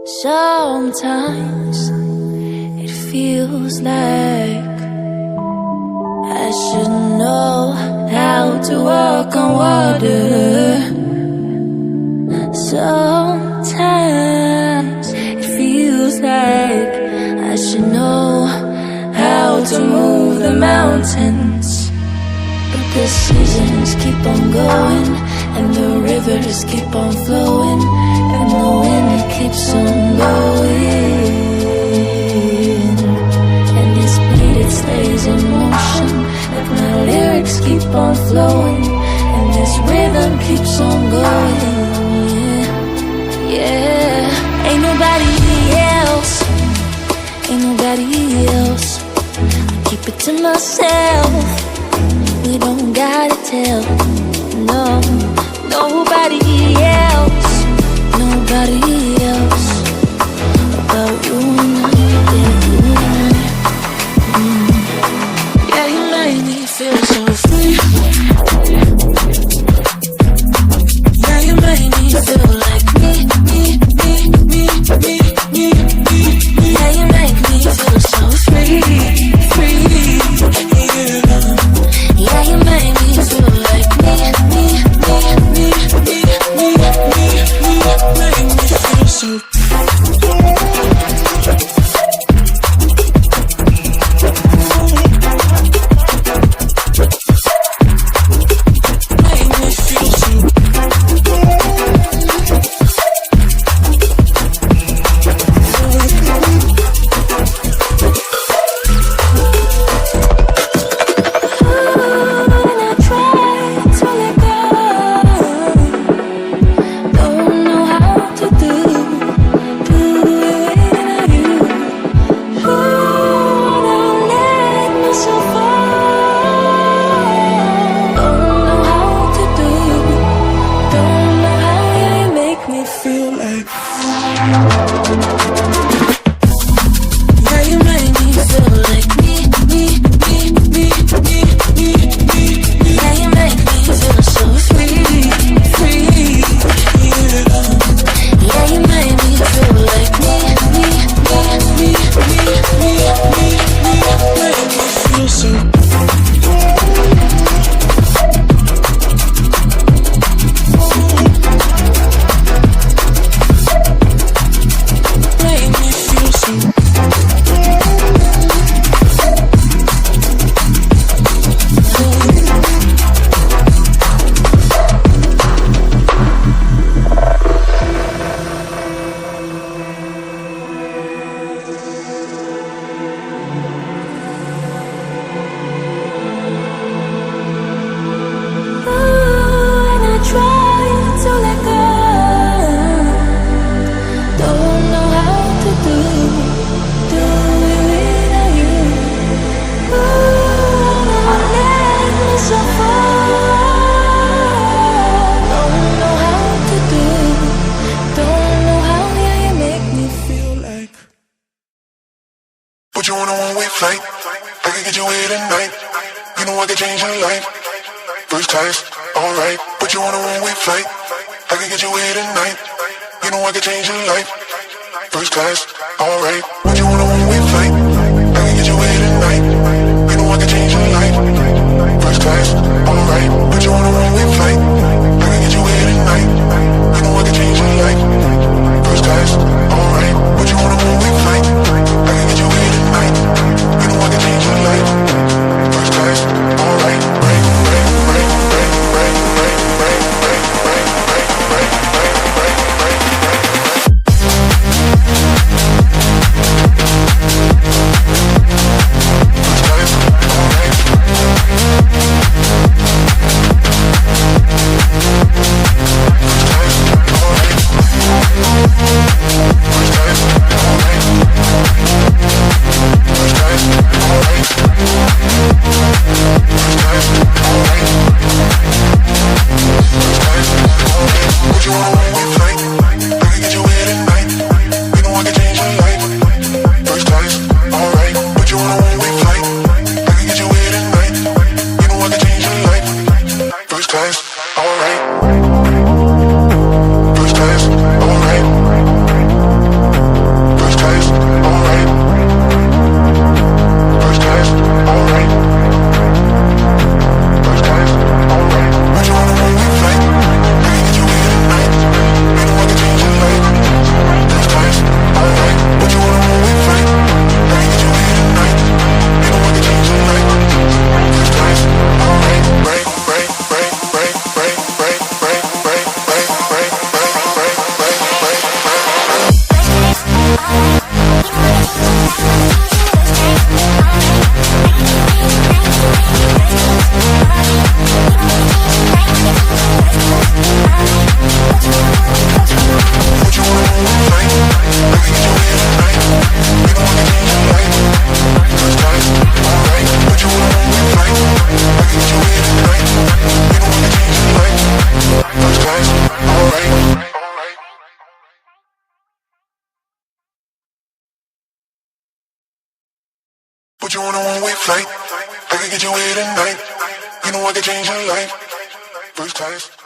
Sometimes it feels like I should know how to walk on water. Sometimes it feels like I should know how to move the mountains. But the seasons keep on going, and the rivers keep on flowing, and the wind it keeps on blowing, and this beat it stays in motion, like my lyrics keep on flowing, and this rhythm keeps on going. Yeah, ain't nobody else, ain't nobody else. I keep it to myself. We don't gotta tell, no, nobody else, nobody else about you and I, yeah, you and I. Yeah, you make me feel so free. Yeah, you make me feel like me. Yeah, you make me feel so free. Yeah, you make me feel like me. Make me feel so. put you on a one-way flight. I can get you away tonight. You know I can change your life. First class.